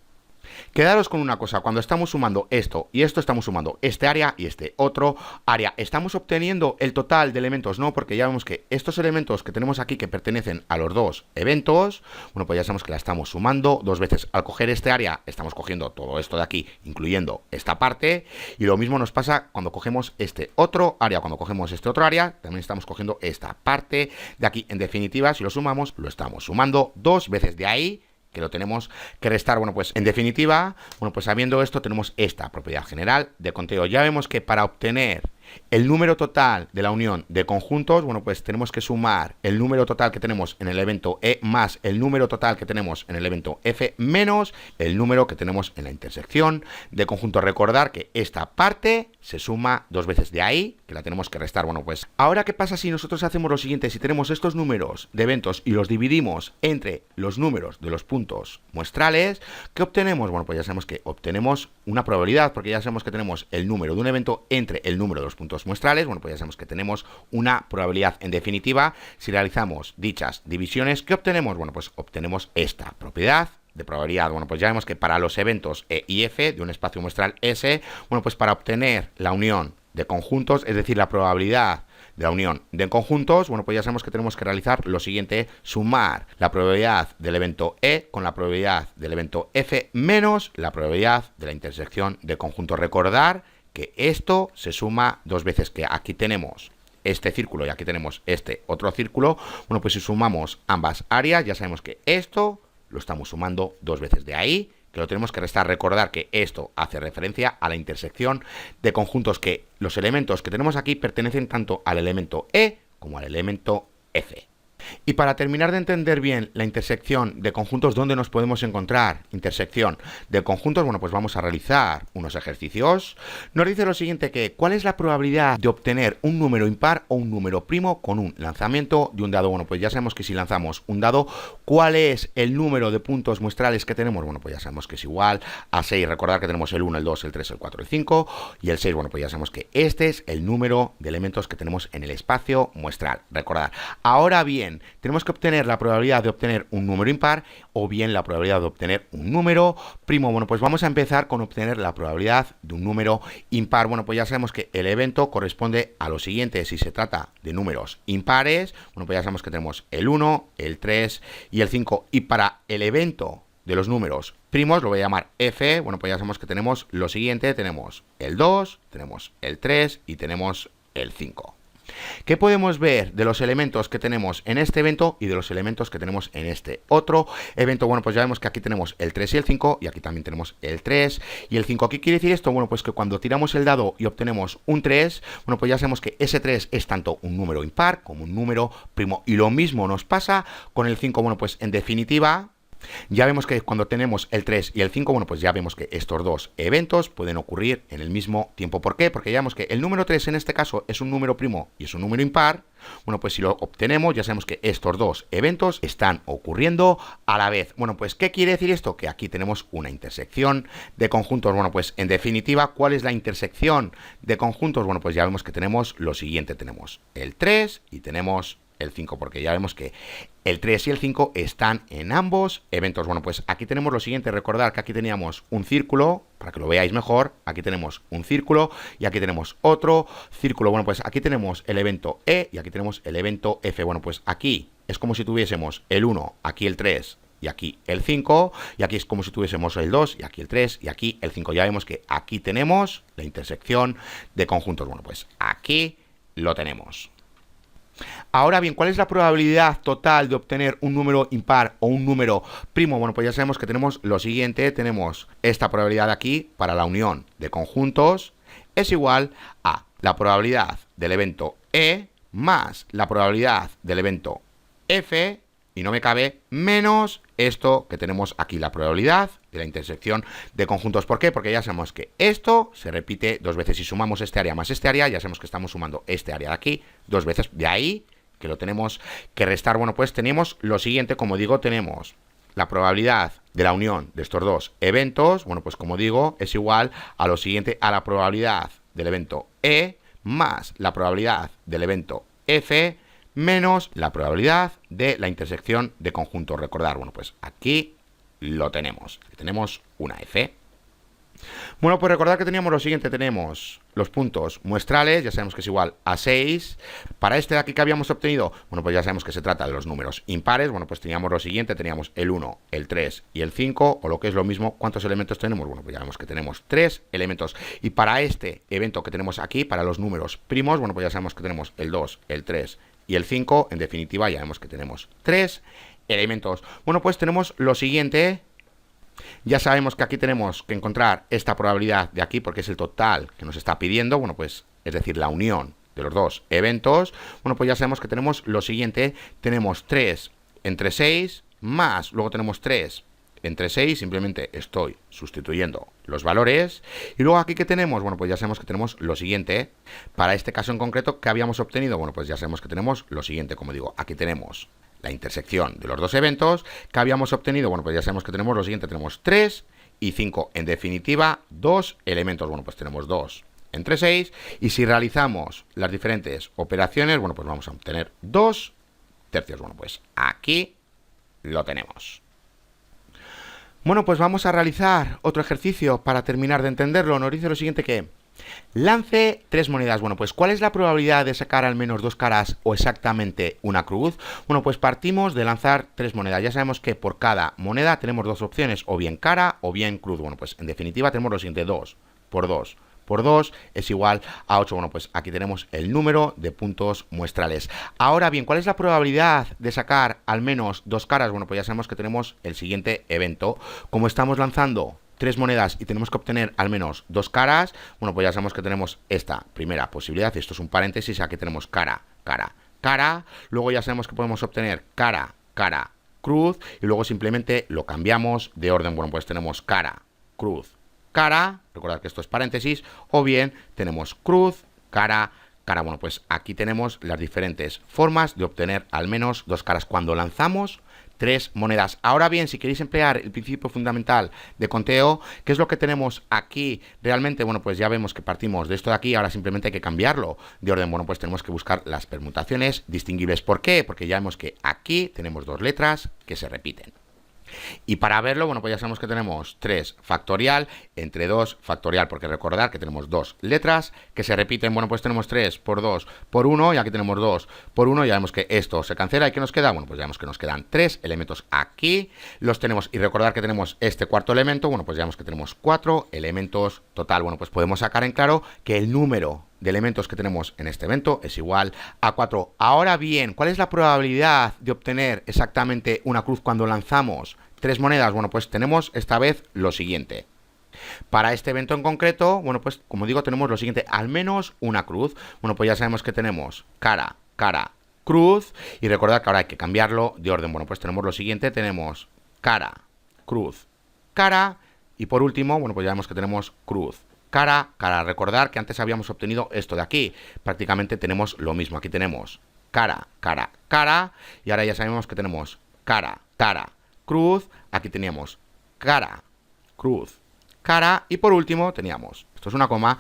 Quedaros con una cosa, cuando estamos sumando esto y esto, estamos sumando este área y este otro área. ¿Estamos obteniendo el total de elementos? No, porque ya vemos que estos elementos que tenemos aquí que pertenecen a los dos eventos, bueno, pues ya sabemos que la estamos sumando dos veces. Al coger este área, estamos cogiendo todo esto de aquí, incluyendo esta parte, y lo mismo nos pasa cuando cogemos este otro área. Cuando cogemos este otro área, también estamos cogiendo esta parte de aquí. En definitiva, si lo sumamos, lo estamos sumando dos veces. De ahí que lo tenemos que restar. Bueno, pues en definitiva, bueno, pues sabiendo esto, tenemos esta propiedad general de conteo. Ya vemos que para obtener el número total de la unión de conjuntos, bueno, pues tenemos que sumar el número total que tenemos en el evento E más el número total que tenemos en el evento F menos el número que tenemos en la intersección de conjuntos. Recordar que esta parte se suma dos veces, de ahí que la tenemos que restar. Bueno, pues ahora, ¿qué pasa si nosotros hacemos lo siguiente? Si tenemos estos números de eventos y los dividimos entre los números de los puntos muestrales, ¿qué obtenemos? Bueno, pues ya sabemos que obtenemos una probabilidad, porque ya sabemos que tenemos el número de un evento entre el número de los puntos muestrales. Bueno, pues ya sabemos que tenemos una probabilidad. En definitiva, si realizamos dichas divisiones, ¿qué obtenemos? Bueno, pues obtenemos esta propiedad de probabilidad. Bueno, pues ya vemos que para los eventos E y F de un espacio muestral S, bueno, pues para obtener la unión de conjuntos, es decir, la probabilidad de la unión de conjuntos, bueno, pues ya sabemos que tenemos que realizar lo siguiente: sumar la probabilidad del evento E con la probabilidad del evento F menos la probabilidad de la intersección de conjuntos. Recordar que esto se suma dos veces, que aquí tenemos este círculo y aquí tenemos este otro círculo. Bueno, pues si sumamos ambas áreas, ya sabemos que esto lo estamos sumando dos veces, de ahí que lo tenemos que restar. Recordar que esto hace referencia a la intersección de conjuntos, que los elementos que tenemos aquí pertenecen tanto al elemento E como al elemento F. Y para terminar de entender bien la intersección de conjuntos, ¿dónde nos podemos encontrar? Intersección de conjuntos, bueno, pues vamos a realizar unos ejercicios. Nos dice lo siguiente, que ¿cuál es la probabilidad de obtener un número impar o un número primo con un lanzamiento de un dado? Bueno, pues ya sabemos que si lanzamos un dado, ¿cuál es el número de puntos muestrales que tenemos? Bueno, pues ya sabemos que es igual a 6. Recordar que tenemos el 1, el 2, el 3, el 4, el 5 y el 6. Bueno, pues ya sabemos que este es el número de elementos que tenemos en el espacio muestral. Recordar. Ahora bien, tenemos que obtener la probabilidad de obtener un número impar o bien la probabilidad de obtener un número primo. Bueno, pues vamos a empezar con obtener la probabilidad de un número impar. Bueno, pues ya sabemos que el evento corresponde a lo siguiente. Si se trata de números impares, bueno, pues ya sabemos que tenemos el 1, el 3 y el 5. Y para el evento de los números primos, lo voy a llamar F, bueno, pues ya sabemos que tenemos lo siguiente. Tenemos el 2, tenemos el 3 y tenemos el 5. ¿Qué podemos ver de los elementos que tenemos en este evento y de los elementos que tenemos en este otro evento? Bueno, pues ya vemos que aquí tenemos el 3 y el 5 y aquí también tenemos el 3 y el 5. ¿Qué quiere decir esto? Bueno, pues que cuando tiramos el dado y obtenemos un 3, bueno, pues ya sabemos que ese 3 es tanto un número impar como un número primo. Y lo mismo nos pasa con el 5. Bueno, pues en definitiva, Ya vemos que cuando tenemos el 3 y el 5, bueno, pues ya vemos que estos dos eventos pueden ocurrir en el mismo tiempo. ¿Por qué? Porque ya vemos que el número 3 en este caso es un número primo y es un número impar. Bueno, pues si lo obtenemos, ya sabemos que estos dos eventos están ocurriendo a la vez. Bueno, pues ¿qué quiere decir esto? Que aquí tenemos una intersección de conjuntos. Bueno, pues en definitiva, ¿cuál es la intersección de conjuntos? Bueno, pues ya vemos que tenemos lo siguiente. Tenemos el 3 y tenemos el 5, porque ya vemos que el 3 y el 5 están en ambos eventos. Bueno, pues aquí tenemos lo siguiente. Recordad que aquí teníamos un círculo, para que lo veáis mejor. Aquí tenemos un círculo y aquí tenemos otro círculo. Bueno, pues aquí tenemos el evento E y aquí tenemos el evento F. Bueno, pues aquí es como si tuviésemos el 1, aquí el 3 y aquí el 5. Y aquí es como si tuviésemos el 2 y aquí el 3 y aquí el 5. Ya vemos que aquí tenemos la intersección de conjuntos. Bueno, pues aquí lo tenemos. Ahora bien, ¿cuál es la probabilidad total de obtener un número impar o un número primo? Bueno, pues ya sabemos que tenemos lo siguiente. Tenemos esta probabilidad aquí para la unión de conjuntos es igual a la probabilidad del evento E más la probabilidad del evento F, y no me cabe, menos esto que tenemos aquí, la probabilidad de la intersección de conjuntos. ¿Por qué? Porque ya sabemos que esto se repite dos veces. Si sumamos este área más este área, ya sabemos que estamos sumando este área de aquí dos veces. De ahí que lo tenemos que restar. Bueno, pues tenemos lo siguiente, como digo, tenemos la probabilidad de la unión de estos dos eventos. Bueno, pues como digo, es igual a lo siguiente, a la probabilidad del evento E más la probabilidad del evento F menos la probabilidad de la intersección de conjuntos. Recordar, bueno, pues aquí lo tenemos. Tenemos una F. Bueno, pues recordad que teníamos lo siguiente. Tenemos los puntos muestrales, ya sabemos que es igual a 6. Para este de aquí que habíamos obtenido, bueno, pues ya sabemos que se trata de los números impares. Bueno, pues teníamos lo siguiente. Teníamos el 1, el 3 y el 5. O lo que es lo mismo, ¿cuántos elementos tenemos? Bueno, pues ya vemos que tenemos 3 elementos. Y para este evento que tenemos aquí, para los números primos, bueno, pues ya sabemos que tenemos el 2, el 3 y el 5, en definitiva, ya vemos que tenemos 3 elementos. Bueno, pues tenemos lo siguiente. Ya sabemos que aquí tenemos que encontrar esta probabilidad de aquí, porque es el total que nos está pidiendo. Bueno, pues, es decir, la unión de los dos eventos. Bueno, pues ya sabemos que tenemos lo siguiente. Tenemos 3 entre 6, más, luego tenemos 3 entre 6, simplemente estoy sustituyendo los valores. Y luego aquí que tenemos, bueno, pues ya sabemos que tenemos lo siguiente. Para este caso en concreto, ¿qué habíamos obtenido? Bueno, pues ya sabemos que tenemos lo siguiente, como digo, aquí tenemos la intersección de los dos eventos. ¿Qué habíamos obtenido? Bueno, pues ya sabemos que tenemos lo siguiente, tenemos 3 y 5, en definitiva, dos elementos. Bueno, pues tenemos 2 entre 6, y si realizamos las diferentes operaciones, bueno, pues vamos a obtener 2 tercios. Bueno, pues aquí lo tenemos. Bueno, pues vamos a realizar otro ejercicio para terminar de entenderlo. Nos dice lo siguiente que lance 3 monedas. Bueno, pues ¿cuál es la probabilidad de sacar al menos 2 caras o exactamente una cruz? Bueno, pues partimos de lanzar 3 monedas. Ya sabemos que por cada moneda tenemos dos opciones, o bien cara o bien cruz. Bueno, pues en definitiva tenemos lo siguiente, 2 por 2 por 2 es igual a 8. Bueno, pues aquí tenemos el número de puntos muestrales. Ahora bien, ¿cuál es la probabilidad de sacar al menos 2 caras? Bueno, pues ya sabemos que tenemos el siguiente evento. Como estamos lanzando 3 monedas y tenemos que obtener al menos 2 caras, bueno, pues ya sabemos que tenemos esta primera posibilidad. Esto es un paréntesis, aquí tenemos cara, cara, cara. Luego ya sabemos que podemos obtener cara, cara, cruz, y luego simplemente lo cambiamos de orden. Bueno, pues tenemos cara, cruz, cara, recordad que esto es paréntesis, o bien tenemos cruz, cara, cara. Bueno, pues aquí tenemos las diferentes formas de obtener al menos 2 caras cuando lanzamos 3 monedas. Ahora bien, si queréis emplear el principio fundamental de conteo, ¿qué es lo que tenemos aquí realmente? Bueno, pues ya vemos que partimos de esto de aquí, ahora simplemente hay que cambiarlo de orden. Bueno, pues tenemos que buscar las permutaciones distinguibles. ¿Por qué? Porque ya vemos que aquí tenemos 2 letras que se repiten. Y para verlo, bueno, pues ya sabemos que tenemos 3 factorial entre 2 factorial, porque recordad que tenemos 2 letras que se repiten. Bueno, pues tenemos 3 por 2 por 1, y aquí tenemos 2 por 1, ya vemos que esto se cancela. ¿Y qué nos queda? Bueno, pues ya vemos que nos quedan 3 elementos aquí, los tenemos, y recordad que tenemos este cuarto elemento. Bueno, pues ya vemos que tenemos 4 elementos total. Bueno, pues podemos sacar en claro que el número de elementos que tenemos en este evento es igual a 4. Ahora bien, ¿cuál es la probabilidad de obtener exactamente una cruz cuando lanzamos 3 monedas? Bueno, pues tenemos esta vez lo siguiente. Para este evento en concreto, bueno, pues como digo, tenemos lo siguiente, al menos una cruz. Bueno, pues ya sabemos que tenemos cara, cara, cruz, y recordad que ahora hay que cambiarlo de orden. Bueno, pues tenemos lo siguiente, tenemos cara, cruz, cara. Y por último, bueno, pues ya vemos que tenemos cruz, cara, cara. Recordar que antes habíamos obtenido esto de aquí. Prácticamente tenemos lo mismo. Aquí tenemos cara, cara, cara. Y ahora ya sabemos que tenemos cara, cara, cruz. Aquí teníamos cara, cruz, cara. Y por último teníamos, esto es una coma,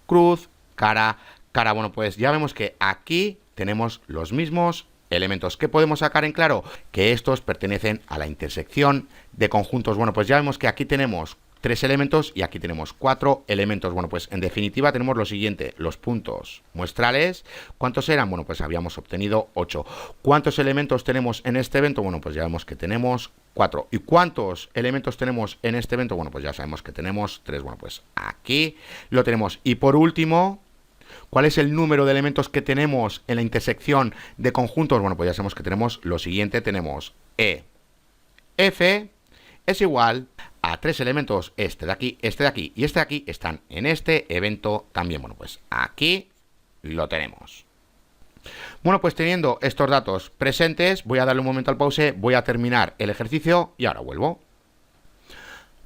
cruz, cara, cara. Bueno, pues ya vemos que aquí tenemos los mismos elementos. ¿Qué podemos sacar en claro? Que estos pertenecen a la intersección de conjuntos. Bueno, pues ya vemos que aquí tenemos 3 elementos y aquí tenemos 4 elementos. Bueno, pues en definitiva tenemos lo siguiente, los puntos muestrales. ¿Cuántos eran? Bueno, pues habíamos obtenido 8. ¿Cuántos elementos tenemos en este evento? Bueno, pues ya vemos que tenemos 4. ¿Y cuántos elementos tenemos en este evento? Bueno, pues ya sabemos que tenemos 3. Bueno, pues aquí lo tenemos. Y por último, ¿cuál es el número de elementos que tenemos en la intersección de conjuntos? Bueno, pues ya sabemos que tenemos lo siguiente. Tenemos E, F es igual a 3 elementos, este de aquí y este de aquí, están en este evento también. Bueno, pues aquí lo tenemos. Bueno, pues teniendo estos datos presentes, voy a darle un momento al pause, voy a terminar el ejercicio y ahora vuelvo.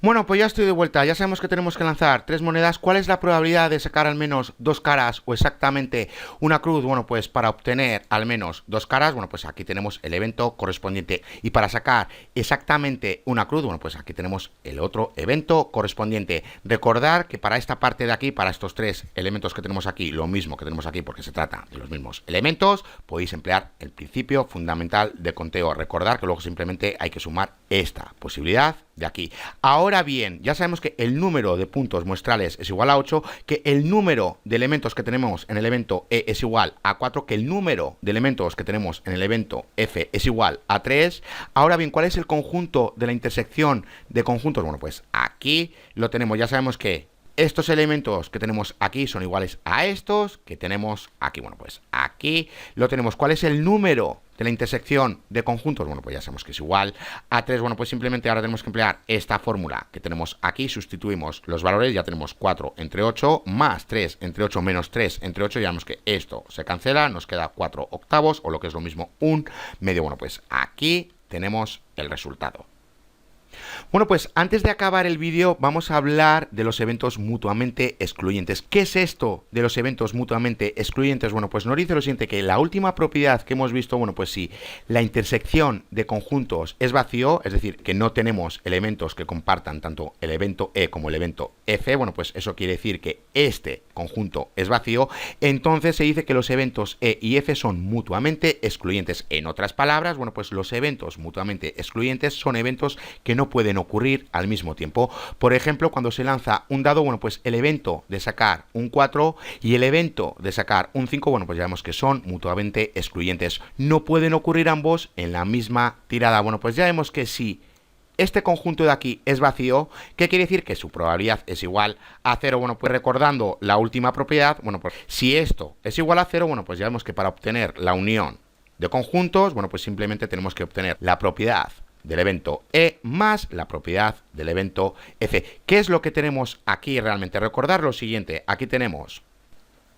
Bueno, pues ya estoy de vuelta, ya sabemos que tenemos que lanzar 3 monedas. ¿Cuál es la probabilidad de sacar al menos 2 caras o exactamente una cruz? Bueno, pues para obtener al menos 2 caras, bueno, pues aquí tenemos el evento correspondiente. Y para sacar exactamente una cruz, bueno, pues aquí tenemos el otro evento correspondiente. Recordar que para esta parte de aquí, para estos 3 elementos que tenemos aquí, lo mismo que tenemos aquí porque se trata de los mismos elementos, podéis emplear el principio fundamental de conteo. Recordar que luego simplemente hay que sumar esta posibilidad de aquí. Ahora bien, ya sabemos que el número de puntos muestrales es igual a 8, que el número de elementos que tenemos en el evento E es igual a 4, que el número de elementos que tenemos en el evento F es igual a 3. Ahora bien, ¿cuál es el conjunto de la intersección de conjuntos? Bueno, pues aquí lo tenemos. Ya sabemos que estos elementos que tenemos aquí son iguales a estos que tenemos aquí. Bueno, pues aquí lo tenemos. ¿Cuál es el número de la intersección de conjuntos? Bueno, pues ya sabemos que es igual a 3. Bueno, pues simplemente ahora tenemos que emplear esta fórmula que tenemos aquí. Sustituimos los valores, ya tenemos 4 entre 8 más 3 entre 8 menos 3 entre 8. Ya vemos que esto se cancela, nos queda 4 octavos o lo que es lo mismo, un medio. Bueno, pues aquí tenemos el resultado. Bueno, pues antes de acabar el vídeo vamos a hablar de los eventos mutuamente excluyentes. ¿Qué es esto de los eventos mutuamente excluyentes? Bueno, pues nos dice lo siguiente, que la última propiedad que hemos visto, bueno, pues si la intersección de conjuntos es vacío, es decir, que no tenemos elementos que compartan tanto el evento E como el evento F, bueno, pues eso quiere decir que este conjunto es vacío, entonces se dice que los eventos E y F son mutuamente excluyentes. En otras palabras, bueno, pues los eventos mutuamente excluyentes son eventos que no pueden ocurrir al mismo tiempo. Por ejemplo, cuando se lanza un dado, bueno, pues el evento de sacar un 4 y el evento de sacar un 5, bueno, pues ya vemos que son mutuamente excluyentes. No pueden ocurrir ambos en la misma tirada. Bueno, pues ya vemos que si este conjunto de aquí es vacío, ¿qué quiere decir? Que su probabilidad es igual a 0. Bueno, pues recordando la última propiedad, bueno, pues si esto es igual a 0, bueno, pues ya vemos que para obtener la unión de conjuntos, bueno, pues simplemente tenemos que obtener la propiedad del evento E más la propiedad del evento F. ¿Qué es lo que tenemos aquí realmente? Recordar lo siguiente, aquí tenemos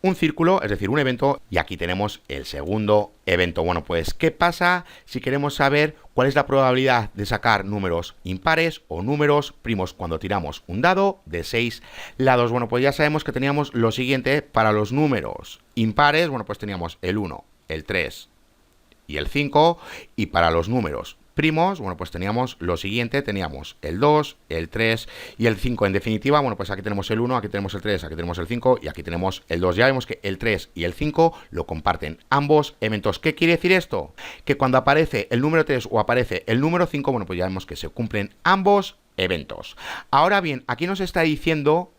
un círculo, es decir, un evento, y aquí tenemos el segundo evento. Bueno, pues, ¿qué pasa si queremos saber cuál es la probabilidad de sacar números impares o números primos cuando tiramos un dado de 6 lados? Bueno, pues ya sabemos que teníamos lo siguiente para los números impares, bueno, pues teníamos el 1, el 3 y el 5, y para los números primos, bueno, pues teníamos lo siguiente, teníamos el 2, el 3 y el 5. En definitiva, bueno, pues aquí tenemos el 1, aquí tenemos el 3, aquí tenemos el 5 y aquí tenemos el 2. Ya vemos que el 3 y el 5 lo comparten ambos eventos. ¿Qué quiere decir esto? Que cuando aparece el número 3 o aparece el número 5, bueno, pues ya vemos que se cumplen ambos eventos. Ahora bien, aquí nos está diciendo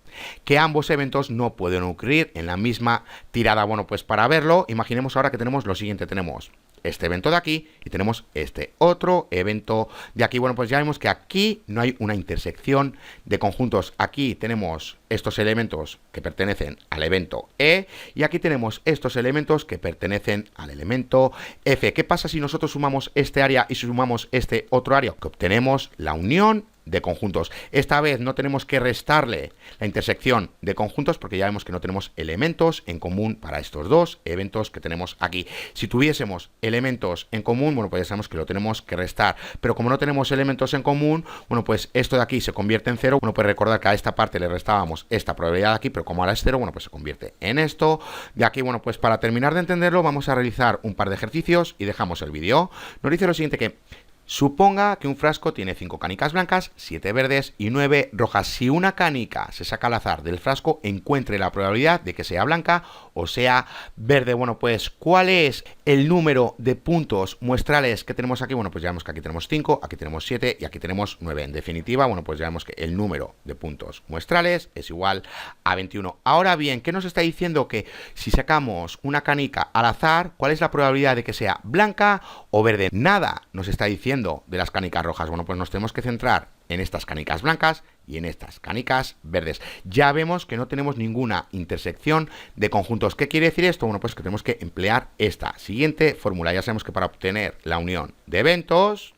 que ambos eventos no pueden ocurrir en la misma tirada. Bueno, pues para verlo, imaginemos ahora que tenemos lo siguiente, tenemos este evento de aquí y tenemos este otro evento de aquí. Bueno, pues ya vemos que aquí no hay una intersección de conjuntos. Aquí tenemos estos elementos que pertenecen al evento E y aquí tenemos estos elementos que pertenecen al elemento F. ¿Qué pasa si nosotros sumamos este área y sumamos este otro área? Que obtenemos la unión de conjuntos. Esta vez no tenemos que restarle la intersección de conjuntos porque ya vemos que no tenemos elementos en común para estos dos eventos que tenemos aquí. Si tuviésemos elementos en común, bueno, pues ya sabemos que lo tenemos que restar, pero como no tenemos elementos en común, bueno, pues esto de aquí se convierte en 0. Bueno, pues recordar que a esta parte le restábamos esta probabilidad de aquí, pero como ahora es 0, bueno, pues se convierte en esto. De aquí, bueno, pues para terminar de entenderlo, vamos a realizar un par de ejercicios y dejamos el vídeo. Nos dice lo siguiente que suponga que un frasco tiene 5 canicas blancas, 7 verdes y 9 rojas. Si una canica se saca al azar del frasco, encuentre la probabilidad de que sea blanca o sea verde. Bueno, pues ¿cuál es el número de puntos muestrales que tenemos aquí? Bueno, pues ya vemos que aquí tenemos 5, aquí tenemos 7 y aquí tenemos 9. En definitiva, bueno, pues ya vemos que el número de puntos muestrales es igual a 21. Ahora bien, ¿qué nos está diciendo? Que si sacamos una canica al azar, ¿cuál es la probabilidad de que sea blanca o verde? Nada nos está diciendo de las canicas rojas. Bueno, pues nos tenemos que centrar en estas canicas blancas y en estas canicas verdes. Ya vemos que no tenemos ninguna intersección de conjuntos. ¿Qué quiere decir esto? Bueno, pues que tenemos que emplear esta siguiente fórmula. Ya sabemos que para obtener la unión de eventos,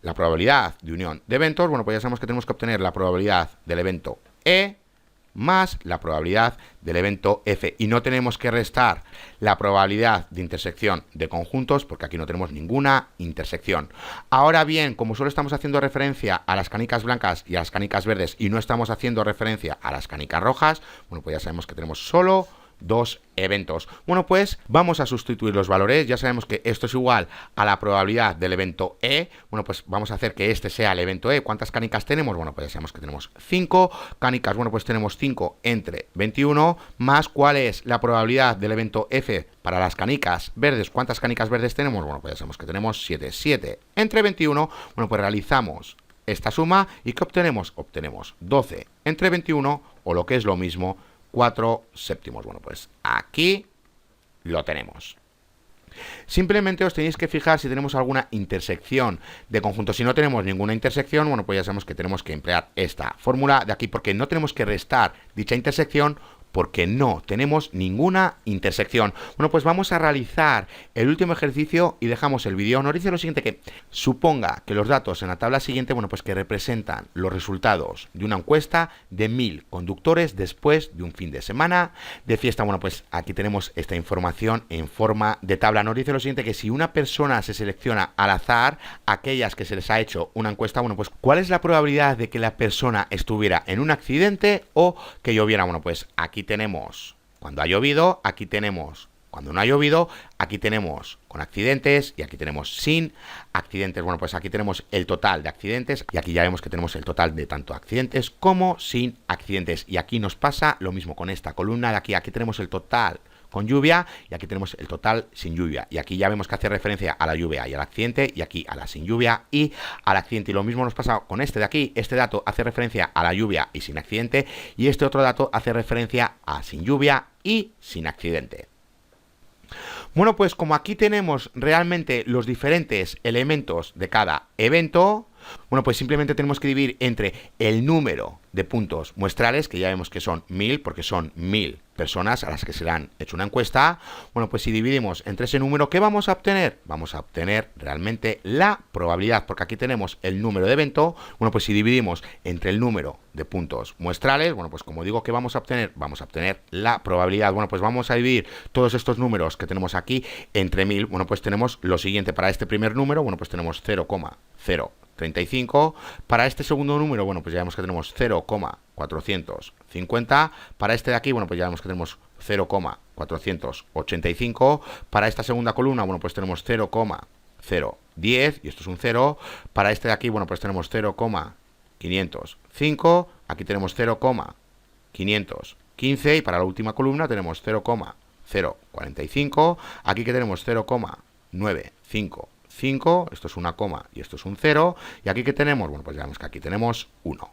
la probabilidad de unión de eventos, bueno, pues ya sabemos que tenemos que obtener la probabilidad del evento E más la probabilidad del evento F. Y no tenemos que restar la probabilidad de intersección de conjuntos porque aquí no tenemos ninguna intersección. Ahora bien, como solo estamos haciendo referencia a las canicas blancas y a las canicas verdes y no estamos haciendo referencia a las canicas rojas, bueno, pues ya sabemos que tenemos solo dos eventos. Bueno, pues vamos a sustituir los valores. Ya sabemos que esto es igual a la probabilidad del evento E. Bueno, pues vamos a hacer que este sea el evento E. ¿Cuántas canicas tenemos? Bueno, pues ya sabemos que tenemos 5 canicas. Bueno, pues tenemos 5 entre 21 más ¿cuál es la probabilidad del evento F para las canicas verdes? ¿Cuántas canicas verdes tenemos? Bueno, pues ya sabemos que tenemos 7. 7 entre 21. Bueno, pues realizamos esta suma y ¿qué obtenemos? Obtenemos 12 entre 21 o lo que es lo mismo 4 séptimos. Bueno, pues aquí lo tenemos. Simplemente os tenéis que fijar si tenemos alguna intersección de conjuntos. Si no tenemos ninguna intersección, bueno, pues ya sabemos que tenemos que emplear esta fórmula de aquí porque no tenemos que restar dicha intersección porque no tenemos ninguna intersección. Bueno, pues vamos a realizar el último ejercicio y dejamos el vídeo. Nos dice lo siguiente que suponga que los datos en la tabla siguiente, bueno, pues que representan los resultados de una encuesta de 1000 conductores después de un fin de semana de fiesta. Bueno, pues aquí tenemos esta información en forma de tabla. Nos dice lo siguiente que si una persona se selecciona al azar, aquellas que se les ha hecho una encuesta, bueno, pues ¿cuál es la probabilidad de que la persona estuviera en un accidente o que lloviera? Bueno, pues aquí tenemos cuando ha llovido, aquí tenemos cuando no ha llovido, aquí tenemos con accidentes y aquí tenemos sin accidentes. Bueno, pues aquí tenemos el total de accidentes y aquí ya vemos que tenemos el total de tanto accidentes como sin accidentes. Y aquí nos pasa lo mismo con esta columna de aquí. Aquí tenemos el total con lluvia y aquí tenemos el total sin lluvia. Y aquí ya vemos que hace referencia a la lluvia y al accidente y aquí a la sin lluvia y al accidente. Y lo mismo nos pasa con este de aquí. Este dato hace referencia a la lluvia y sin accidente y este otro dato hace referencia a sin lluvia y sin accidente. Bueno, pues como aquí tenemos realmente los diferentes elementos de cada evento, bueno, pues simplemente tenemos que dividir entre el número de puntos muestrales, que ya vemos que son 1000, porque son 1000 personas a las que se le han hecho una encuesta. Bueno, pues si dividimos entre ese número, ¿qué vamos a obtener? Vamos a obtener realmente la probabilidad, porque aquí tenemos el número de evento. Bueno, pues si dividimos entre el número de puntos muestrales, bueno, pues como digo, ¿qué vamos a obtener? Vamos a obtener la probabilidad. Bueno, pues vamos a dividir todos estos números que tenemos aquí entre 1000. Bueno, pues tenemos lo siguiente. Para este primer número, bueno, pues tenemos 0,035. Para este segundo número, bueno, pues ya vemos que tenemos 0,450. Para este de aquí, bueno, pues ya vemos que tenemos 0,485. Para esta segunda columna, bueno, pues tenemos 0,010 y esto es un 0. Para este de aquí, bueno, pues tenemos 0,505. Aquí tenemos 0,515 y para la última columna tenemos 0,045. Aquí que tenemos 0,955. Esto es una coma y esto es un 0. Y aquí que tenemos, bueno, pues ya vemos que aquí tenemos 1.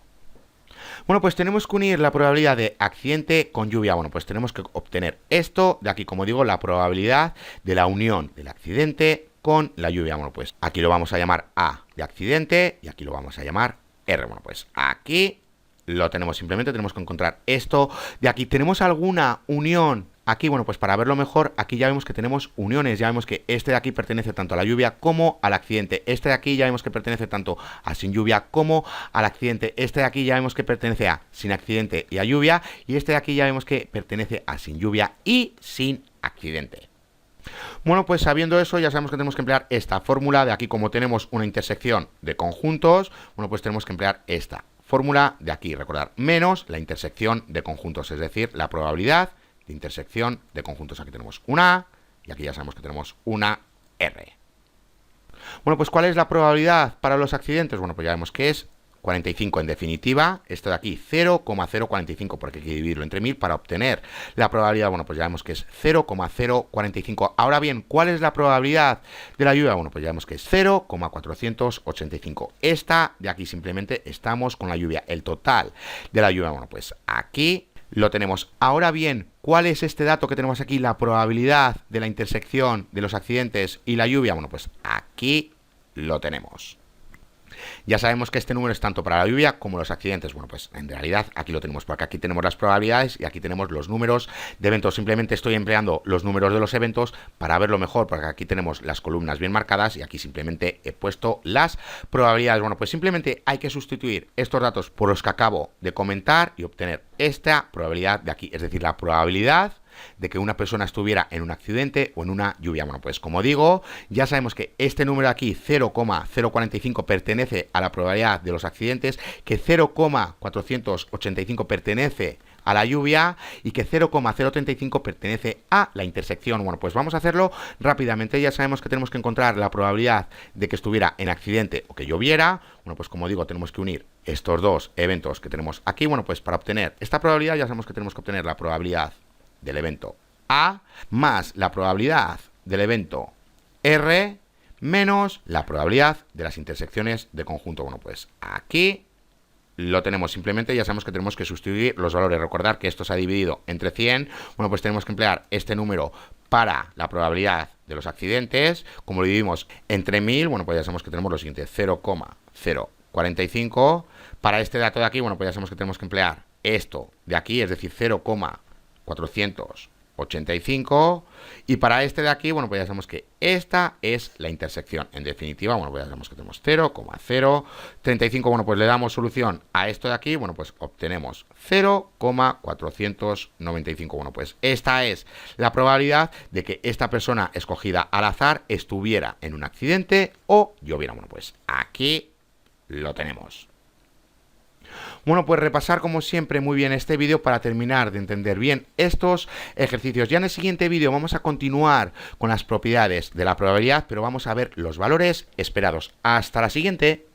Bueno, pues tenemos que unir la probabilidad de accidente con lluvia. Bueno, pues tenemos que obtener esto de aquí, como digo, la probabilidad de la unión del accidente con la lluvia. Bueno, pues aquí lo vamos a llamar A de accidente y aquí lo vamos a llamar R. Bueno, pues aquí lo tenemos. Simplemente tenemos que encontrar esto de aquí. ¿Tenemos alguna unión aquí, bueno, pues para verlo mejor, aquí ya vemos que tenemos uniones, ya vemos que este de aquí pertenece tanto a la lluvia como al accidente, este de aquí ya vemos que pertenece tanto a sin lluvia como al accidente, este de aquí ya vemos que pertenece a sin accidente y a lluvia, y este de aquí ya vemos que pertenece a sin lluvia y sin accidente. Bueno, pues sabiendo eso, ya sabemos que tenemos que emplear esta fórmula de aquí. Como tenemos una intersección de conjuntos, bueno, pues tenemos que emplear esta fórmula de aquí, recordar, menos la intersección de conjuntos, es decir, la probabilidad de intersección de conjuntos. Aquí tenemos una A y aquí ya sabemos que tenemos una R. Bueno, pues ¿cuál es la probabilidad para los accidentes? Bueno, pues ya vemos que es 45 en definitiva, esto de aquí 0,045, porque hay que dividirlo entre 1000 para obtener la probabilidad. Bueno, pues ya vemos que es 0,045. Ahora bien, ¿cuál es la probabilidad de la lluvia? Bueno, pues ya vemos que es 0,485. Esta de aquí simplemente estamos con la lluvia, el total de la lluvia. Bueno, pues aquí lo tenemos. Ahora bien, ¿cuál es este dato que tenemos aquí? La probabilidad de la intersección de los accidentes y la lluvia. Bueno, pues aquí lo tenemos. Ya sabemos que este número es tanto para la lluvia como los accidentes. Bueno, pues en realidad aquí lo tenemos, porque aquí tenemos las probabilidades y aquí tenemos los números de eventos. Simplemente estoy empleando los números de los eventos para verlo mejor, porque aquí tenemos las columnas bien marcadas y aquí simplemente he puesto las probabilidades. Bueno, pues simplemente hay que sustituir estos datos por los que acabo de comentar y obtener esta probabilidad de aquí, es decir, la probabilidad de que una persona estuviera en un accidente o en una lluvia. Bueno, pues como digo, ya sabemos que este número de aquí, 0,045, pertenece a la probabilidad de los accidentes, que 0,485 pertenece a la lluvia y que 0,035 pertenece a la intersección. Bueno, pues vamos a hacerlo rápidamente. Ya sabemos que tenemos que encontrar la probabilidad de que estuviera en accidente o que lloviera. Bueno, pues como digo, tenemos que unir estos dos eventos que tenemos aquí. Bueno, pues para obtener esta probabilidad ya sabemos que tenemos que obtener la probabilidad del evento A más la probabilidad del evento R menos la probabilidad de las intersecciones de conjunto. Bueno, pues aquí lo tenemos. Simplemente ya sabemos que tenemos que sustituir los valores. Recordar que esto se ha dividido entre 100. Bueno, pues tenemos que emplear este número para la probabilidad de los accidentes. Como lo dividimos entre 1000, bueno, pues ya sabemos que tenemos lo siguiente, 0,045. Para este dato de aquí, bueno, pues ya sabemos que tenemos que emplear esto de aquí, es decir, 0,485, y para este de aquí, bueno, pues ya sabemos que esta es la intersección. En definitiva, bueno, pues ya sabemos que tenemos 0,035, bueno, pues le damos solución a esto de aquí, bueno, pues obtenemos 0,495. Bueno, pues esta es la probabilidad de que esta persona escogida al azar estuviera en un accidente o lloviera. Bueno, pues aquí lo tenemos. Bueno, pues repasar como siempre muy bien este vídeo para terminar de entender bien estos ejercicios. Ya en el siguiente vídeo vamos a continuar con las propiedades de la probabilidad, pero vamos a ver los valores esperados. Hasta la siguiente.